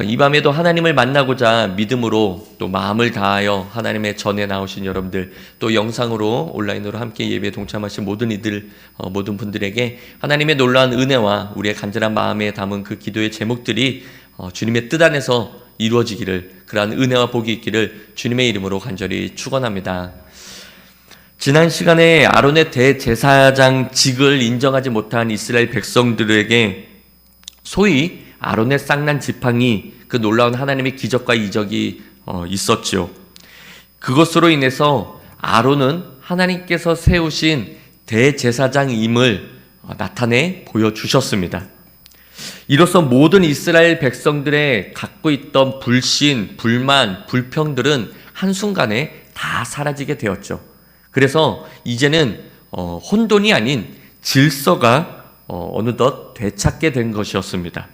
이 밤에도 하나님을 만나고자 믿음으로 또 마음을 다하여 하나님의 전에 나오신 여러분들, 또 영상으로 온라인으로 함께 예배에 동참하신 모든 분들에게 하나님의 놀라운 은혜와 우리의 간절한 마음에 담은 그 기도의 제목들이 주님의 뜻 안에서 이루어지기를, 그러한 은혜와 복이 있기를 주님의 이름으로 간절히 축원합니다. 지난 시간에 아론의 대제사장직을 인정하지 못한 이스라엘 백성들에게 소위 아론의 쌍난 지팡이, 그 놀라운 하나님의 기적과 이적이 있었지요. 그것으로 인해서 아론은 하나님께서 세우신 대제사장임을 나타내 보여주셨습니다. 이로써 모든 이스라엘 백성들의 갖고 있던 불신, 불만, 불평들은 한순간에 다 사라지게 되었죠. 그래서 이제는 혼돈이 아닌 질서가 어느덧 되찾게 된 것이었습니다.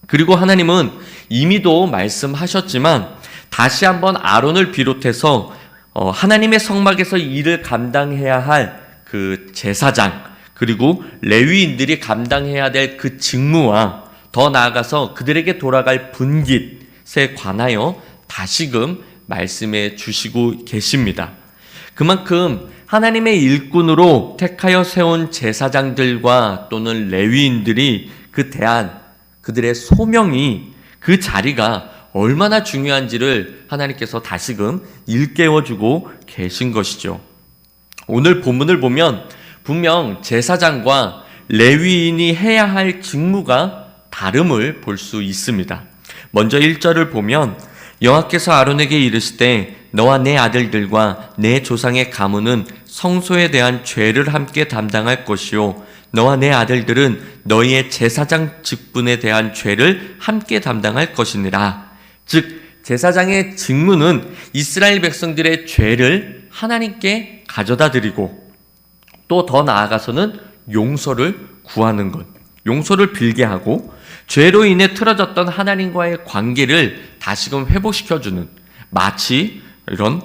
그리고 하나님은 이미도 말씀하셨지만 다시 한번 아론을 비롯해서 하나님의 성막에서 일을 감당해야 할 그 제사장, 그리고 레위인들이 감당해야 될 그 직무와 더 나아가서 그들에게 돌아갈 분깃에 관하여 다시금 말씀해 주시고 계십니다. 그만큼 하나님의 일꾼으로 택하여 세운 제사장들과 또는 레위인들이 그들의 소명이, 그 자리가 얼마나 중요한지를 하나님께서 다시금 일깨워주고 계신 것이죠. 오늘 본문을 보면 분명 제사장과 레위인이 해야 할 직무가 다름을 볼 수 있습니다. 먼저 1절을 보면 여호와께서 아론에게 이르시되 너와 내 아들들과 내 조상의 가문은 성소에 대한 죄를 함께 담당할 것이요 너와 내 아들들은 너희의 제사장 직분에 대한 죄를 함께 담당할 것이니라. 즉 제사장의 직무는 이스라엘 백성들의 죄를 하나님께 가져다 드리고 또 더 나아가서는 용서를 구하는 것, 용서를 빌게 하고 죄로 인해 틀어졌던 하나님과의 관계를 다시금 회복시켜주는, 마치 이런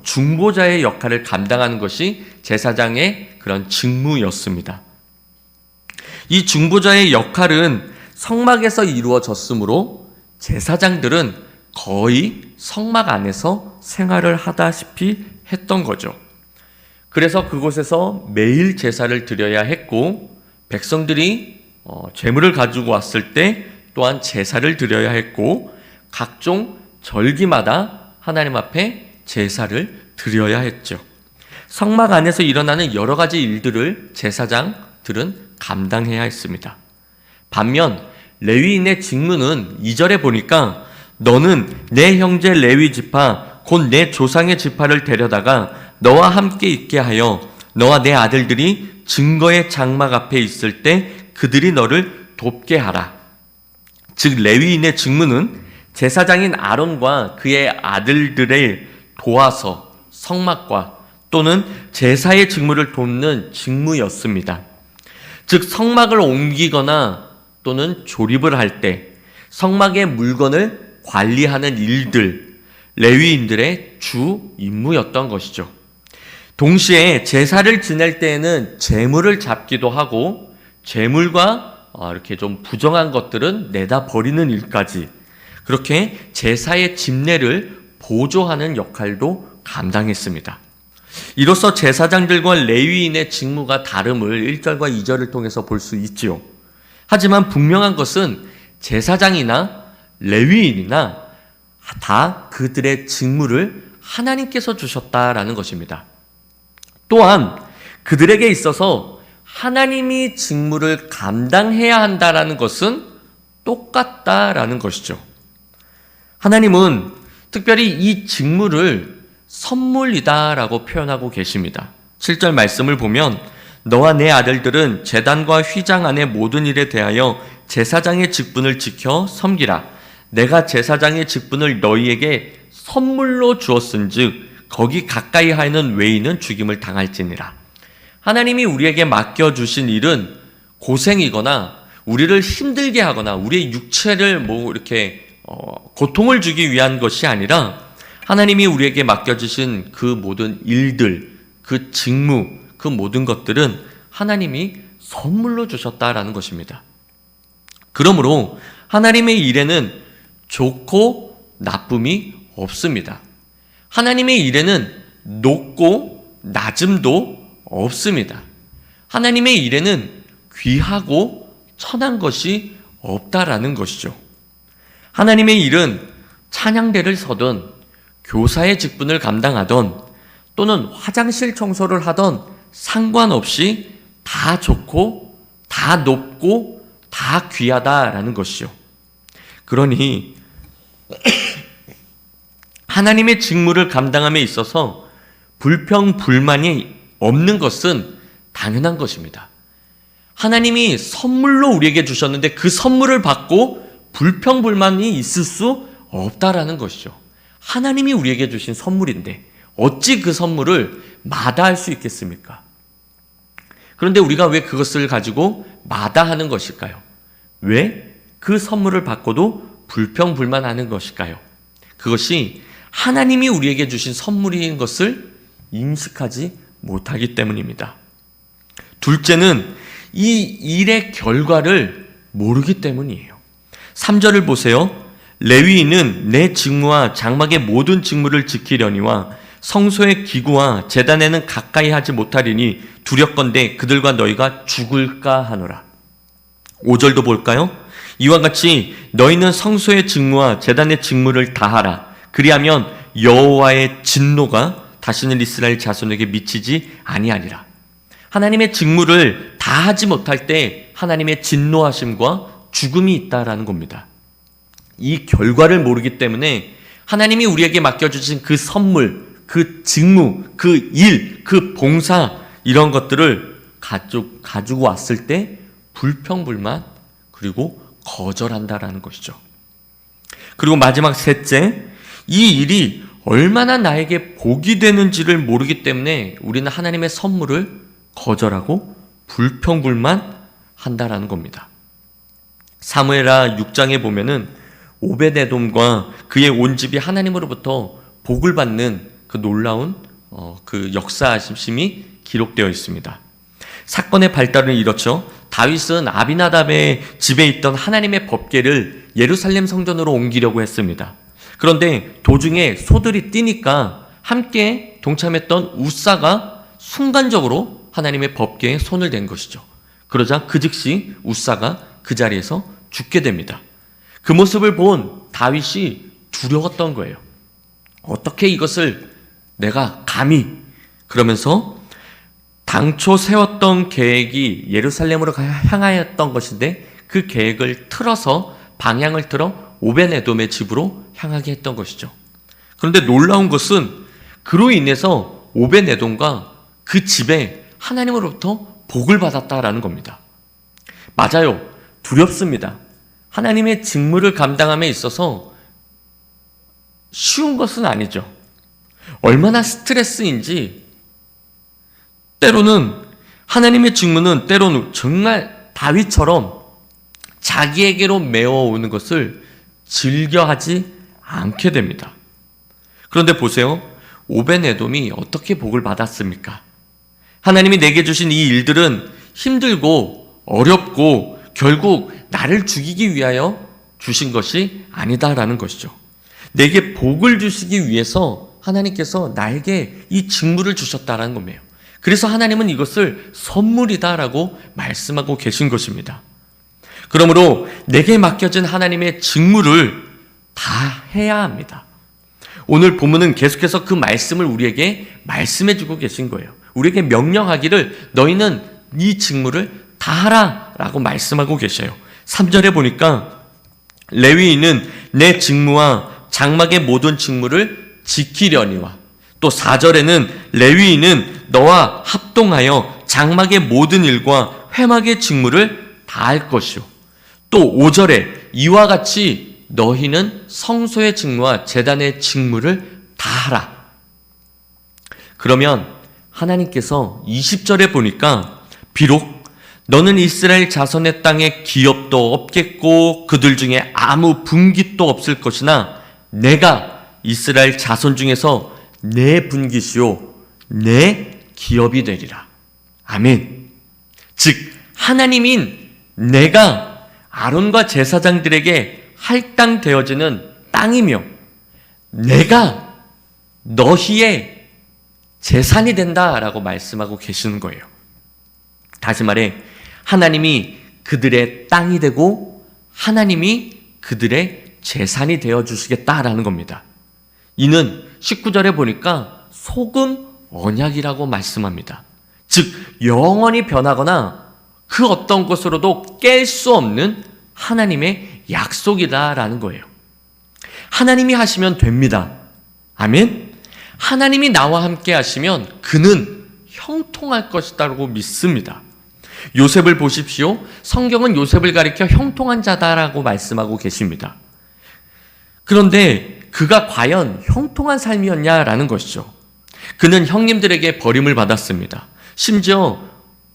중보자의 역할을 감당하는 것이 제사장의 그런 직무였습니다. 이 중보자의 역할은 성막에서 이루어졌으므로 제사장들은 거의 성막 안에서 생활을 하다시피 했던 거죠. 그래서 그곳에서 매일 제사를 드려야 했고, 백성들이 제물을 가지고 왔을 때 또한 제사를 드려야 했고, 각종 절기마다 하나님 앞에 제사를 드려야 했죠. 성막 안에서 일어나는 여러 가지 일들을 제사장들은 감당해야 했습니다. 반면 레위인의 직무는 2절에 보니까 너는 내 형제 레위 지파 곧 내 조상의 지파를 데려다가 너와 함께 있게 하여 너와 내 아들들이 증거의 장막 앞에 있을 때 그들이 너를 돕게 하라. 즉 레위인의 직무는 제사장인 아론과 그의 아들들을 도와서 성막과 또는 제사의 직무를 돕는 직무였습니다. 즉 성막을 옮기거나 또는 조립을 할 때 성막의 물건을 관리하는 일들, 레위인들의 주 임무였던 것이죠. 동시에 제사를 지낼 때에는 제물을 잡기도 하고 제물과 이렇게 좀 부정한 것들은 내다 버리는 일까지, 그렇게 제사의 집례를 보조하는 역할도 감당했습니다. 이로써 제사장들과 레위인의 직무가 다름을 1절과 2절을 통해서 볼 수 있지요. 하지만 분명한 것은 제사장이나 레위인이나 다 그들의 직무를 하나님께서 주셨다라는 것입니다. 또한 그들에게 있어서 하나님이 직무를 감당해야 한다라는 것은 똑같다라는 것이죠. 하나님은 특별히 이 직무를 선물이다라고 표현하고 계십니다. 7절 말씀을 보면 너와 내 아들들은 제단과 휘장 안의 모든 일에 대하여 제사장의 직분을 지켜 섬기라. 내가 제사장의 직분을 너희에게 선물로 주었은즉 거기 가까이 하는 외인은 죽임을 당할지니라. 하나님이 우리에게 맡겨주신 일은 고생이거나 우리를 힘들게 하거나 우리의 육체를 이렇게 고통을 주기 위한 것이 아니라 하나님이 우리에게 맡겨주신 그 모든 일들, 그 직무, 그 모든 것들은 하나님이 선물로 주셨다라는 것입니다. 그러므로 하나님의 일에는 좋고 나쁨이 없습니다. 하나님의 일에는 높고 낮음도 없습니다. 하나님의 일에는 귀하고 천한 것이 없다라는 것이죠. 하나님의 일은 찬양대를 서든 교사의 직분을 감당하던 또는 화장실 청소를 하던 상관없이 다 좋고 다 높고 다 귀하다라는 것이죠. 그러니 하나님의 직무를 감당함에 있어서 불평, 불만이 없는 것은 당연한 것입니다. 하나님이 선물로 우리에게 주셨는데 그 선물을 받고 불평, 불만이 있을 수 없다라는 것이죠. 하나님이 우리에게 주신 선물인데 어찌 그 선물을 마다할 수 있겠습니까? 그런데 우리가 왜 그것을 가지고 마다하는 것일까요? 왜 그 선물을 받고도 불평, 불만하는 것일까요? 그것이 하나님이 우리에게 주신 선물인 것을 인식하지 못하기 때문입니다. 둘째는 이 일의 결과를 모르기 때문이에요. 3절을 보세요. 레위인은 내 직무와 장막의 모든 직무를 지키려니와 성소의 기구와 제단에는 가까이 하지 못하리니 두렵건대 그들과 너희가 죽을까 하노라. 5절도 볼까요? 이와 같이 너희는 성소의 직무와 제단의 직무를 다하라. 그리하면 여호와의 진노가 다시는 이스라엘 자손에게 미치지 아니하리라. 하나님의 직무를 다 하지 못할 때 하나님의 진노하심과 죽음이 있다라는 겁니다. 이 결과를 모르기 때문에 하나님이 우리에게 맡겨주신 그 선물, 그 직무, 그 일, 그 봉사 이런 것들을 가지고 왔을 때 불평불만 그리고 거절한다라는 것이죠. 그리고 마지막 셋째, 이 일이 얼마나 나에게 복이 되는지를 모르기 때문에 우리는 하나님의 선물을 거절하고 불평불만 한다라는 겁니다. 사무엘하 6장에 보면은 오벳에돔과 그의 온 집이 하나님으로부터 복을 받는 그 놀라운 그 역사심이 기록되어 있습니다. 사건의 발달은 이렇죠. 다윗은 아비나답의 집에 있던 하나님의 법궤를 예루살렘 성전으로 옮기려고 했습니다. 그런데 도중에 소들이 뛰니까 함께 동참했던 우사가 순간적으로 하나님의 법궤에 손을 댄 것이죠. 그러자 그 즉시 우사가 그 자리에서 죽게 됩니다. 그 모습을 본 다윗이 두려웠던 거예요. 어떻게 이것을 내가 감히, 그러면서 당초 세웠던 계획이 예루살렘으로 향하였던 것인데 그 계획을 틀어서 방향을 틀어 오벳에돔의 집으로 향하게 했던 것이죠. 그런데 놀라운 것은 그로 인해서 오벳에돔과 그 집에 하나님으로부터 복을 받았다라는 겁니다. 맞아요. 두렵습니다. 하나님의 직무를 감당함에 있어서 쉬운 것은 아니죠. 얼마나 스트레스인지, 때로는 하나님의 직무는 때로는 정말 다윗처럼 자기에게로 메어오는 것을 즐겨하지 않게 됩니다. 그런데 보세요. 오벳에돔이 어떻게 복을 받았습니까? 하나님이 내게 주신 이 일들은 힘들고 어렵고 결국 나를 죽이기 위하여 주신 것이 아니다라는 것이죠. 내게 복을 주시기 위해서 하나님께서 나에게 이 직무를 주셨다라는 겁니다. 그래서 하나님은 이것을 선물이다라고 말씀하고 계신 것입니다. 그러므로 내게 맡겨진 하나님의 직무를 다 해야 합니다. 오늘 본문은 계속해서 그 말씀을 우리에게 말씀해주고 계신 거예요. 우리에게 명령하기를 너희는 이 직무를 다 하라라고 말씀하고 계셔요. 3절에 보니까 레위인은 내 직무와 장막의 모든 직무를 지키려니와, 또 4절에는 레위인은 너와 합동하여 장막의 모든 일과 회막의 직무를 다 할 것이요. 또 5절에 이와 같이 너희는 성소의 직무와 제단의 직무를 다 하라. 그러면 하나님께서 20절에 보니까 비록 너는 이스라엘 자손의 땅에 기업도 없겠고 그들 중에 아무 분깃도 없을 것이나 내가 이스라엘 자손 중에서 내 분깃이요 내 기업이 되리라. 아멘. 즉 하나님인 내가 아론과 제사장들에게 할당되어지는 땅이며 내가 너희의 재산이 된다라고 말씀하고 계시는 거예요. 다시 말해 하나님이 그들의 땅이 되고 하나님이 그들의 재산이 되어주시겠다라는 겁니다. 이는 19절에 보니까 소금 언약이라고 말씀합니다. 즉 영원히 변하거나 그 어떤 것으로도 깰 수 없는 하나님의 약속이다라는 거예요. 하나님이 하시면 됩니다. 아멘. 하나님이 나와 함께 하시면 그는 형통할 것이다라고 믿습니다. 요셉을 보십시오. 성경은 요셉을 가리켜 형통한 자다라고 말씀하고 계십니다. 그런데 그가 과연 형통한 삶이었냐라는 것이죠. 그는 형님들에게 버림을 받았습니다. 심지어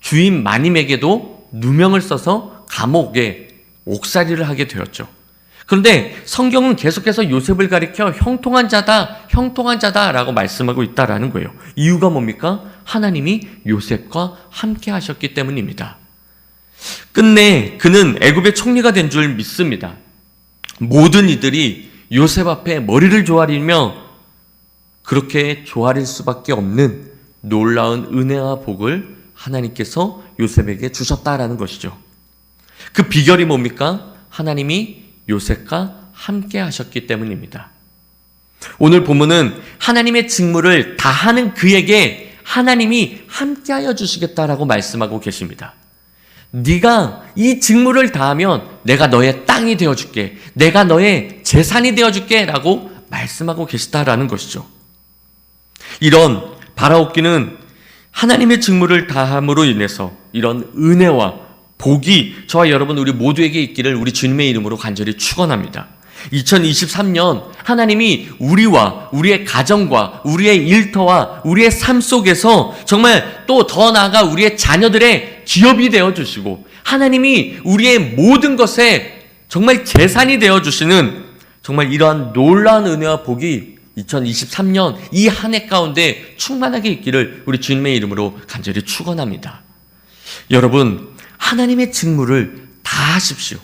주인 마님에게도 누명을 써서 감옥에 옥살이를 하게 되었죠. 그런데 성경은 계속해서 요셉을 가리켜 형통한 자다라고 말씀하고 있다라는 거예요. 이유가 뭡니까? 하나님이 요셉과 함께 하셨기 때문입니다. 끝내 그는 애굽의 총리가 된 줄 믿습니다. 모든 이들이 요셉 앞에 머리를 조아리며 그렇게 조아릴 수밖에 없는 놀라운 은혜와 복을 하나님께서 요셉에게 주셨다라는 것이죠. 그 비결이 뭡니까? 하나님이 요셉과 함께 하셨기 때문입니다. 오늘 본문은 하나님의 직무를 다하는 그에게 하나님이 함께하여 주시겠다라고 말씀하고 계십니다. 네가 이 직무를 다하면 내가 너의 땅이 되어줄게, 내가 너의 재산이 되어줄게 라고 말씀하고 계시다라는 것이죠. 이런 바라옵기는 하나님의 직무를 다함으로 인해서 이런 은혜와 복이 저와 여러분 우리 모두에게 있기를 우리 주님의 이름으로 간절히 축원합니다. 2023년 하나님이 우리와 우리의 가정과 우리의 일터와 우리의 삶 속에서 정말 또 더 나아가 우리의 자녀들의 기업이 되어주시고 하나님이 우리의 모든 것에 정말 재산이 되어주시는 정말 이러한 놀라운 은혜와 복이 2023년 이 한 해 가운데 충만하게 있기를 우리 주님의 이름으로 간절히 축원합니다. 여러분 하나님의 직무를 다 하십시오.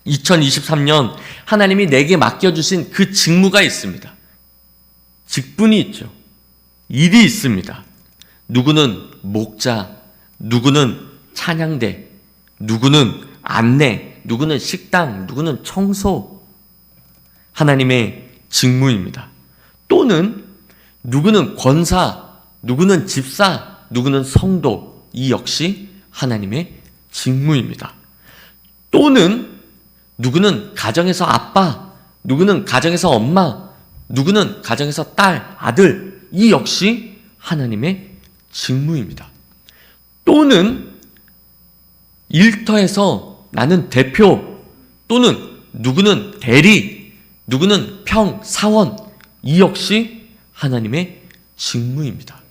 2023년 하나님이 내게 맡겨주신 그 직무가 있습니다. 직분이 있죠. 일이 있습니다. 누구는 목자, 누구는 찬양대, 누구는 안내, 누구는 식당, 누구는 청소. 하나님의 직무입니다. 또는 누구는 권사, 누구는 집사, 누구는 성도. 이 역시 하나님의 직무입니다. 또는 누구는 가정에서 아빠, 누구는 가정에서 엄마, 누구는 가정에서 딸, 아들. 이 역시 하나님의 직무입니다. 또는 일터에서 나는 대표, 또는 누구는 대리, 누구는 평사원. 이 역시 하나님의 직무입니다.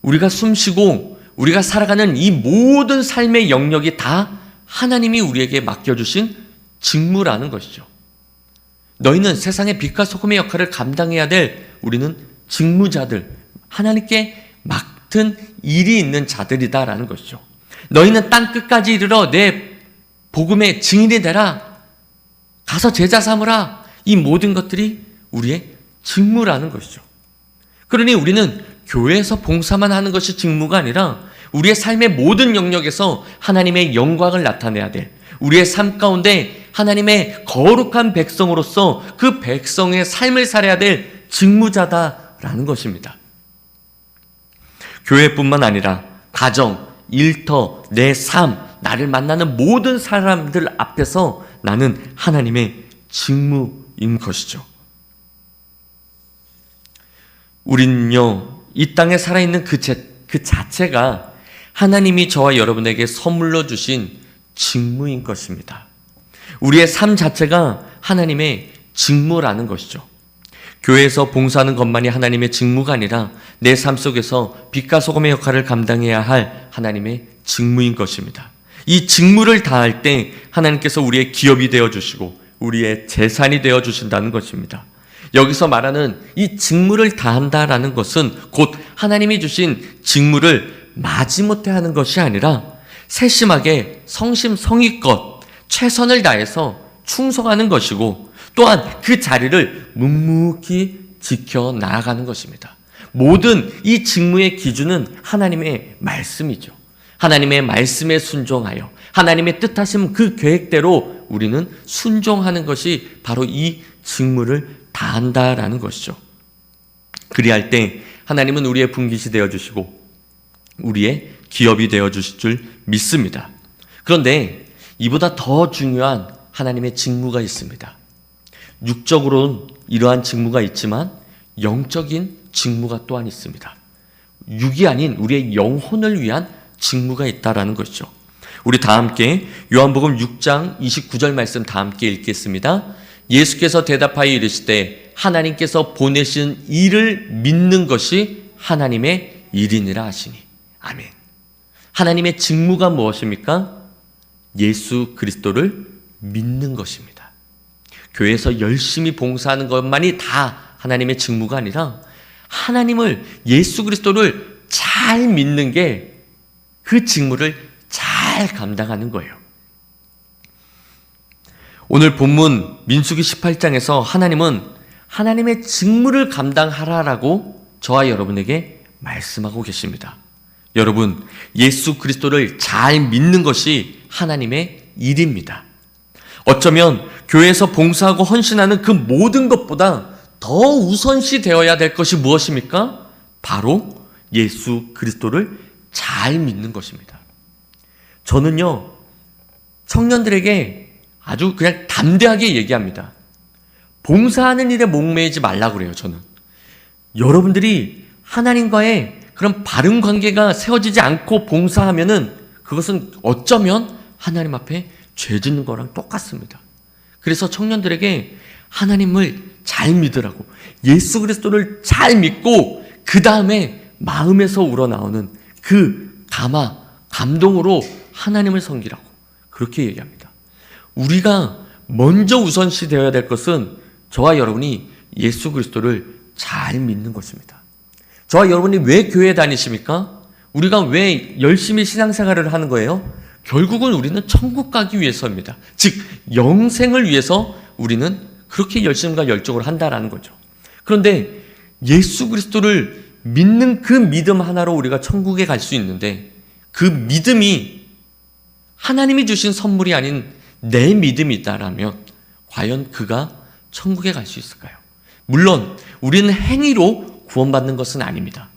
우리가 숨쉬고 우리가 살아가는 이 모든 삶의 영역이 다 하나님이 우리에게 맡겨주신 직무라는 것이죠. 너희는 세상의 빛과 소금의 역할을 감당해야 될 우리는 직무자들, 하나님께 맡은 일이 있는 자들이다라는 것이죠. 너희는 땅 끝까지 이르러 내 복음의 증인이 되라. 가서 제자 삼으라. 이 모든 것들이 우리의 직무라는 것이죠. 그러니 우리는 교회에서 봉사만 하는 것이 직무가 아니라 우리의 삶의 모든 영역에서 하나님의 영광을 나타내야 될, 우리의 삶 가운데 하나님의 거룩한 백성으로서 그 백성의 삶을 살아야 될 직무자다라는 것입니다. 교회뿐만 아니라 가정, 일터, 내 삶, 나를 만나는 모든 사람들 앞에서 나는 하나님의 직무인 것이죠. 우리는요, 이 땅에 살아있는 그 자체가 하나님이 저와 여러분에게 선물로 주신 직무인 것입니다. 우리의 삶 자체가 하나님의 직무라는 것이죠. 교회에서 봉사하는 것만이 하나님의 직무가 아니라 내 삶 속에서 빛과 소금의 역할을 감당해야 할 하나님의 직무인 것입니다. 이 직무를 다할 때 하나님께서 우리의 기업이 되어주시고 우리의 재산이 되어주신다는 것입니다. 여기서 말하는 이 직무를 다한다라는 것은 곧 하나님이 주신 직무를 마지못해 하는 것이 아니라 세심하게 성심성의껏 최선을 다해서 충성하는 것이고 또한 그 자리를 묵묵히 지켜 나아가는 것입니다. 모든 이 직무의 기준은 하나님의 말씀이죠. 하나님의 말씀에 순종하여 하나님의 뜻하신 그 계획대로 우리는 순종하는 것이 바로 이 직무를 다한다라는 것이죠. 그리할 때 하나님은 우리의 분깃이 되어주시고 우리의 기업이 되어주실 줄 믿습니다. 그런데 이보다 더 중요한 하나님의 직무가 있습니다. 육적으로는 이러한 직무가 있지만 영적인 직무가 또한 있습니다. 육이 아닌 우리의 영혼을 위한 직무가 있다라는 것이죠. 우리 다 함께 요한복음 6장 29절 말씀 다 함께 읽겠습니다. 예수께서 대답하여 이르시되 하나님께서 보내신 이를 믿는 것이 하나님의 일이니라 하시니. 아멘. 하나님의 직무가 무엇입니까? 예수 그리스도를 믿는 것입니다. 교회에서 열심히 봉사하는 것만이 다 하나님의 직무가 아니라 하나님을, 예수 그리스도를 잘 믿는 게 그 직무를 잘 감당하는 거예요. 오늘 본문 민수기 18장에서 하나님은 하나님의 직무를 감당하라라고 저와 여러분에게 말씀하고 계십니다. 여러분, 예수 그리스도를 잘 믿는 것이 하나님의 일입니다. 어쩌면 교회에서 봉사하고 헌신하는 그 모든 것보다 더 우선시 되어야 될 것이 무엇입니까? 바로 예수 그리스도를 잘 믿는 것입니다. 저는요, 청년들에게 아주 그냥 담대하게 얘기합니다. 봉사하는 일에 목매이지 말라고 그래요, 저는. 여러분들이 하나님과의 그런 바른 관계가 세워지지 않고 봉사하면은 그것은 어쩌면 하나님 앞에 죄 짓는 거랑 똑같습니다. 그래서 청년들에게 하나님을 잘 믿으라고, 예수 그리스도를 잘 믿고 그 다음에 마음에서 우러나오는 그 감동으로 하나님을 섬기라고 그렇게 얘기합니다. 우리가 먼저 우선시 되어야 될 것은 저와 여러분이 예수 그리스도를 잘 믿는 것입니다. 저와 여러분이 왜 교회에 다니십니까? 우리가 왜 열심히 신앙생활을 하는 거예요? 결국은 우리는 천국 가기 위해서입니다. 즉 영생을 위해서 우리는 그렇게 열심과 열정으로 한다라는 거죠. 그런데 예수 그리스도를 믿는 그 믿음 하나로 우리가 천국에 갈 수 있는데 그 믿음이 하나님이 주신 선물이 아닌 내 믿음이 있다라면 과연 그가 천국에 갈 수 있을까요? 물론 우리는 행위로 구원받는 것은 아닙니다.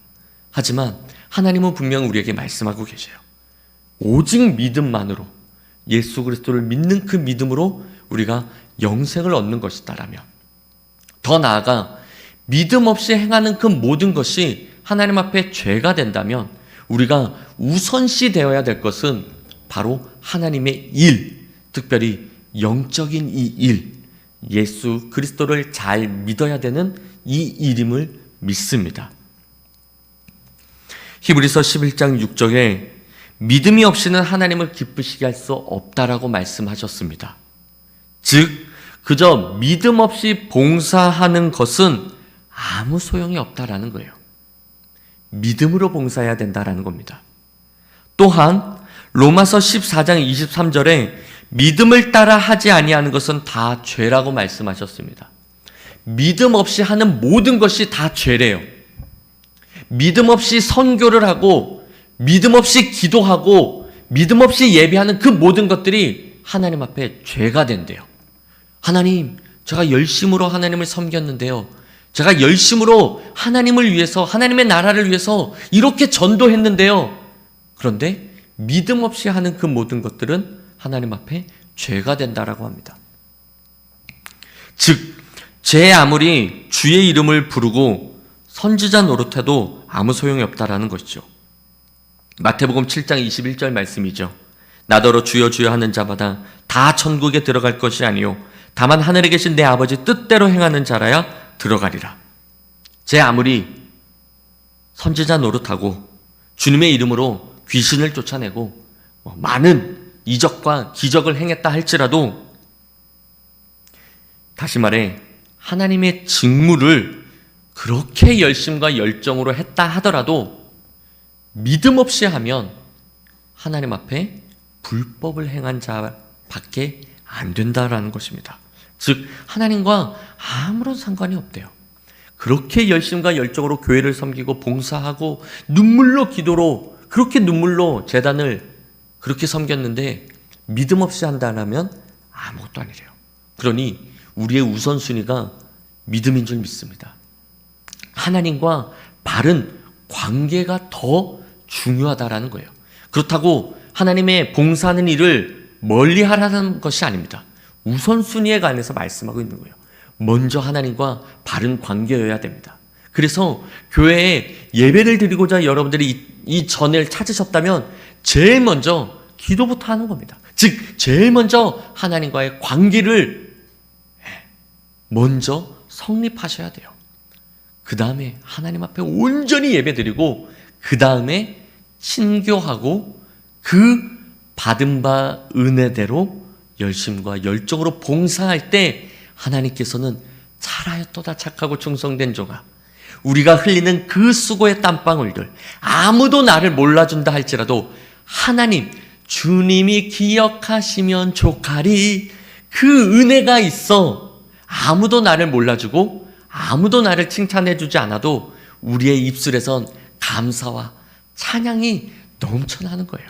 하지만 하나님은 분명 우리에게 말씀하고 계세요. 오직 믿음만으로, 예수 그리스도를 믿는 그 믿음으로 우리가 영생을 얻는 것이다라면, 더 나아가 믿음 없이 행하는 그 모든 것이 하나님 앞에 죄가 된다면 우리가 우선시 되어야 될 것은 바로 하나님의 일, 특별히 영적인 이 일, 예수 그리스도를 잘 믿어야 되는 이 일임을 믿습니다. 히브리서 11장 6절에 믿음이 없이는 하나님을 기쁘시게 할 수 없다라고 말씀하셨습니다. 즉 그저 믿음 없이 봉사하는 것은 아무 소용이 없다라는 거예요. 믿음으로 봉사해야 된다라는 겁니다. 또한 로마서 14장 23절에 믿음을 따라 하지 아니하는 것은 다 죄라고 말씀하셨습니다. 믿음 없이 하는 모든 것이 다 죄래요. 믿음 없이 선교를 하고 믿음 없이 기도하고 믿음 없이 예배하는 그 모든 것들이 하나님 앞에 죄가 된대요. 하나님, 제가 열심으로 하나님을 섬겼는데요, 제가 열심으로 하나님을 위해서, 하나님의 나라를 위해서 이렇게 전도했는데요, 그런데 믿음 없이 하는 그 모든 것들은 하나님 앞에 죄가 된다라고 합니다. 즉, 제 아무리 주의 이름을 부르고 선지자 노릇해도 아무 소용이 없다라는 것이죠. 마태복음 7장 21절 말씀이죠. 나더러 주여 주여 하는 자마다 다 천국에 들어갈 것이 아니요 다만 하늘에 계신 내 아버지 뜻대로 행하는 자라야 들어가리라. 제 아무리 선지자 노릇하고 주님의 이름으로 귀신을 쫓아내고 많은 이적과 기적을 행했다 할지라도, 다시 말해 하나님의 직무를 그렇게 열심과 열정으로 했다 하더라도 믿음 없이 하면 하나님 앞에 불법을 행한 밖에 안 된다라는 것입니다. 즉 하나님과 아무런 상관이 없대요. 그렇게 열심과 열정으로 교회를 섬기고 봉사하고 눈물로 기도로 그렇게 눈물로 제단을 그렇게 섬겼는데 믿음 없이 한다면 아무것도 아니래요. 그러니 우리의 우선순위가 믿음인 줄 믿습니다. 하나님과 바른 관계가 더 중요하다라는 거예요. 그렇다고 하나님의 봉사하는 일을 멀리 하라는 것이 아닙니다. 우선순위에 관해서 말씀하고 있는 거예요. 먼저 하나님과 바른 관계여야 됩니다. 그래서 교회에 예배를 드리고자 여러분들이 이 전을 찾으셨다면 제일 먼저 기도부터 하는 겁니다. 즉 제일 먼저 하나님과의 관계를 먼저 성립하셔야 돼요. 그 다음에 하나님 앞에 온전히 예배드리고 그 다음에 친교하고 그 받은 바 은혜대로 열심과 열정으로 봉사할 때 하나님께서는 잘하였도다 착하고 충성된 종아, 우리가 흘리는 그 수고의 땀방울들 아무도 나를 몰라준다 할지라도 하나님 주님이 기억하시면 좋가리, 그 은혜가 있어 아무도 나를 몰라주고 아무도 나를 칭찬해주지 않아도 우리의 입술에선 감사와 찬양이 넘쳐나는 거예요.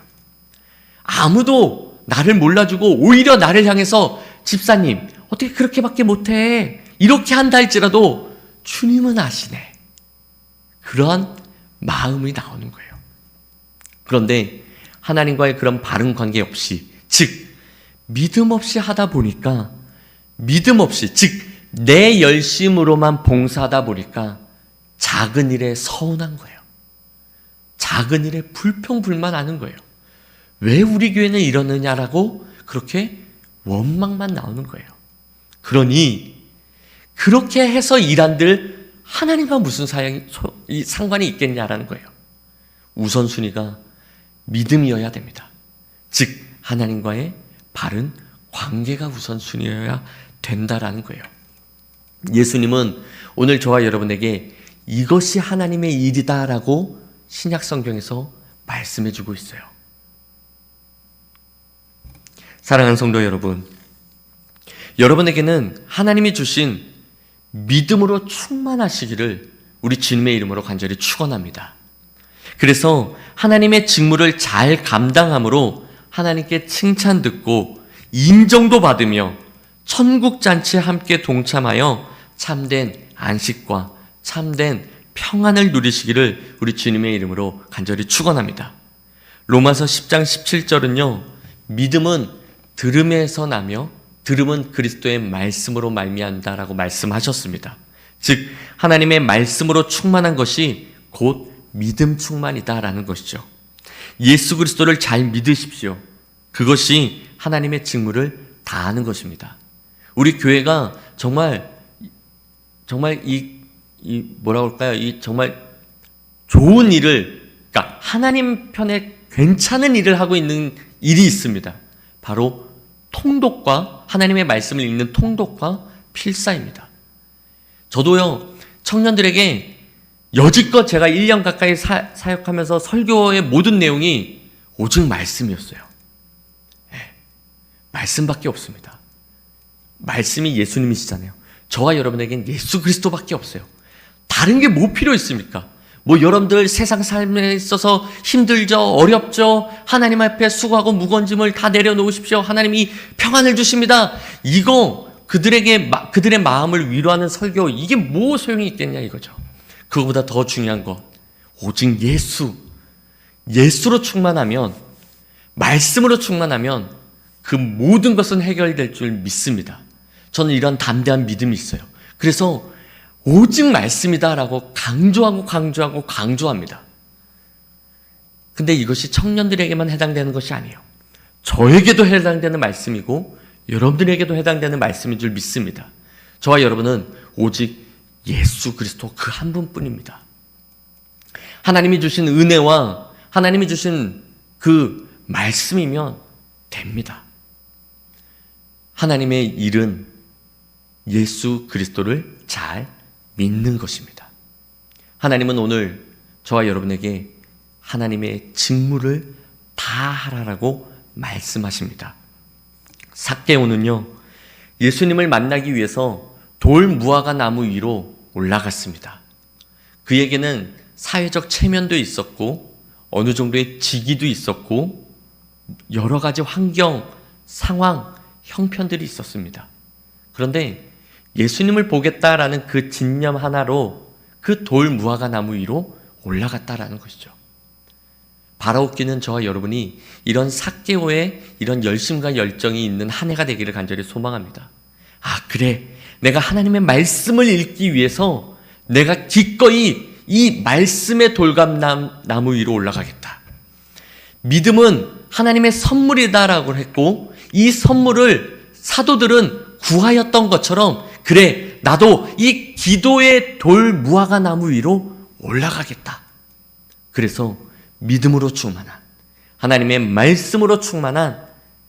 아무도 나를 몰라주고 오히려 나를 향해서 집사님 어떻게 그렇게밖에 못해 이렇게 한다 할지라도 주님은 아시네, 그러한 마음이 나오는 거예요. 그런데 하나님과의 그런 바른 관계 없이, 즉 믿음 없이 하다 보니까, 믿음 없이 즉 내 열심으로만 봉사하다 보니까 작은 일에 서운한 거예요. 작은 일에 불평불만하는 거예요. 왜 우리 교회는 이러느냐라고 그렇게 원망만 나오는 거예요. 그러니 그렇게 해서 일한들 하나님과 무슨 상관이 있겠냐라는 거예요. 우선순위가 믿음이어야 됩니다. 즉 하나님과의 바른 관계가 우선순위여야 된다라는 거예요. 예수님은 오늘 저와 여러분에게 이것이 하나님의 일이다라고 신약 성경에서 말씀해 주고 있어요. 사랑하는 성도 여러분, 여러분에게는 하나님이 주신 믿음으로 충만하시기를 우리 주님의 이름으로 간절히 축원합니다. 그래서 하나님의 직무를 잘 감당함으로 하나님께 칭찬 듣고 인정도 받으며 천국 잔치에 함께 동참하여 참된 안식과 참된 평안을 누리시기를 우리 주님의 이름으로 간절히 축원합니다. 로마서 10장 17절은요. 믿음은 들음에서 나며 들음은 그리스도의 말씀으로 말미암다라고 말씀하셨습니다. 즉 하나님의 말씀으로 충만한 것이 곧 믿음 충만이다라는 것이죠. 예수 그리스도를 잘 믿으십시오. 그것이 하나님의 직무를 다하는 것입니다. 우리 교회가 정말 뭐라고 할까요? 이 정말 좋은 일을, 그러니까 하나님 편에 괜찮은 일을 하고 있는 일이 있습니다. 바로 통독과 하나님의 말씀을 읽는 통독과 필사입니다. 저도요, 청년들에게 여지껏 제가 1년 가까이 사역하면서 설교의 모든 내용이 오직 말씀이었어요. 네, 말씀밖에 없습니다. 말씀이 예수님이시잖아요. 저와 여러분에겐 예수 그리스도밖에 없어요. 다른 게 뭐 필요 있습니까? 뭐 여러분들 세상 삶에 있어서 힘들죠, 어렵죠, 하나님 앞에 수고하고 무거운 짐을 다 내려놓으십시오, 하나님이 평안을 주십니다, 이거 그들의 마음을 위로하는 설교, 이게 뭐 소용이 있겠냐 이거죠. 그거보다 더 중요한 거, 오직 예수로 충만하면, 말씀으로 충만하면 그 모든 것은 해결될 줄 믿습니다. 저는 이런 담대한 믿음이 있어요. 그래서 오직 말씀이다라고 강조합니다. 근데 이것이 청년들에게만 해당되는 것이 아니에요. 저에게도 해당되는 말씀이고 여러분들에게도 해당되는 말씀인 줄 믿습니다. 저와 여러분은 오직 예수 그리스도 그 한 분뿐입니다. 하나님이 주신 은혜와 하나님이 주신 그 말씀이면 됩니다. 하나님의 일은 예수 그리스도를 잘 믿는 것입니다. 하나님은 오늘 저와 여러분에게 하나님의 직무를 다 하라라고 말씀하십니다. 삭개오는요, 예수님을 만나기 위해서 돌 무화과 나무 위로 올라갔습니다. 그에게는 사회적 체면도 있었고 어느 정도의 직위도 있었고 여러 가지 환경, 상황, 형편들이 있었습니다. 그런데 예수님을 보겠다라는 그 진념 하나로 그 돌 무화과 나무 위로 올라갔다라는 것이죠. 바라옵기는 저와 여러분이 이런 삭개오의 이런 열심과 열정이 있는 한 해가 되기를 간절히 소망합니다. 아, 그래. 내가 하나님의 말씀을 읽기 위해서 내가 기꺼이 이 말씀의 돌감나무 위로 올라가겠다. 믿음은 하나님의 선물이다라고 했고 이 선물을 사도들은 구하였던 것처럼 그래, 나도 이 기도의 돌 무화과 나무 위로 올라가겠다. 그래서 믿음으로 충만한, 하나님의 말씀으로 충만한,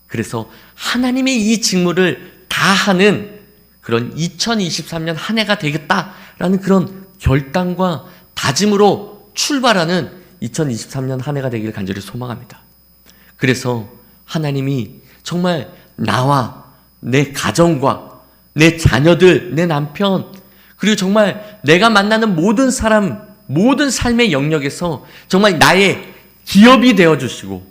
그래서 하나님의 이 직무를 다하는 그런 2023년 한 해가 되겠다라는 그런 결단과 다짐으로 출발하는 2023년 한 해가 되기를 간절히 소망합니다. 그래서 하나님이 정말 나와 내 가정과 내 자녀들, 내 남편, 그리고 정말 내가 만나는 모든 사람, 모든 삶의 영역에서 정말 나의 기업이 되어주시고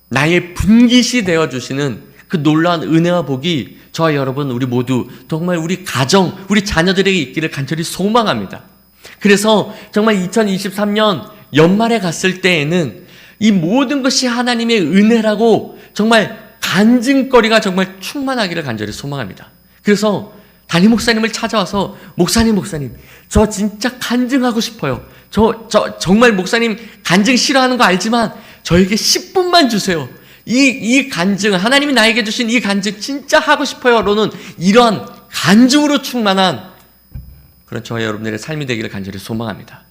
나의 분깃이 되어주시는 그 놀라운 은혜와 복이 저와 여러분 우리 모두 정말 우리 가정, 우리 자녀들에게 있기를 간절히 소망합니다. 그래서 정말 2023년 연말에 갔을 때에는 이 모든 것이 하나님의 은혜라고 정말 간증거리가 정말 충만하기를 간절히 소망합니다. 그래서 담임 목사님을 찾아와서 목사님 저 진짜 간증하고 싶어요. 저 정말 목사님 간증 싫어하는 거 알지만 저에게 10분만 주세요. 이 간증, 하나님이 나에게 주신 이 간증 진짜 하고 싶어요. 로는 이러한 간증으로 충만한 그런 저와 여러분들의 삶이 되기를 간절히 소망합니다.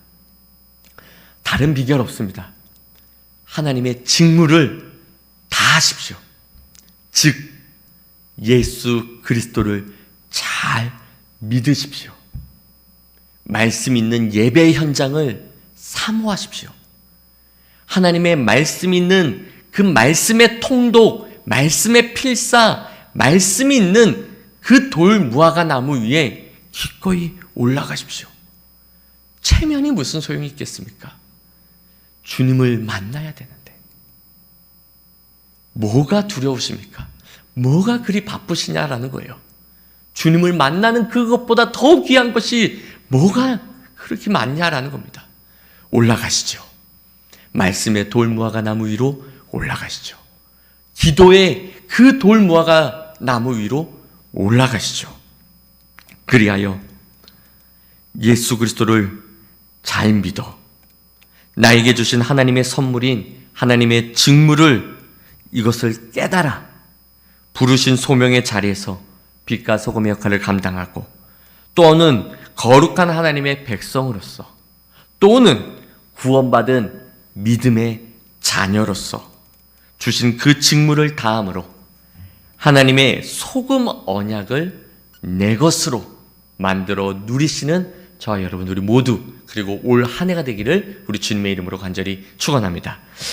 다른 비결 없습니다. 하나님의 직무를 다 하십시오. 즉 예수 그리스도를 잘 믿으십시오. 말씀 있는 예배 현장을 사모하십시오. 하나님의 말씀 있는 그 말씀의 통독, 말씀의 필사, 말씀이 있는 그 돌 무화과 나무 위에 기꺼이 올라가십시오. 체면이 무슨 소용이 있겠습니까? 주님을 만나야 되는데 뭐가 두려우십니까? 뭐가 그리 바쁘시냐라는 거예요. 주님을 만나는 그것보다 더 귀한 것이 뭐가 그렇게 많냐라는 겁니다. 올라가시죠. 말씀의 돌 무화과 나무 위로 올라가시죠. 기도의 그 돌 무화과 나무 위로 올라가시죠. 그리하여 예수 그리스도를 잘 믿어 나에게 주신 하나님의 선물인 하나님의 직무를 이것을 깨달아 부르신 소명의 자리에서 빛과 소금의 역할을 감당하고 또는 거룩한 하나님의 백성으로서 또는 구원받은 믿음의 자녀로서 주신 그 직무를 다함으로 하나님의 소금 언약을 내 것으로 만들어 누리시는 저와 여러분 우리 모두 그리고 올 한 해가 되기를 우리 주님의 이름으로 간절히 축원합니다.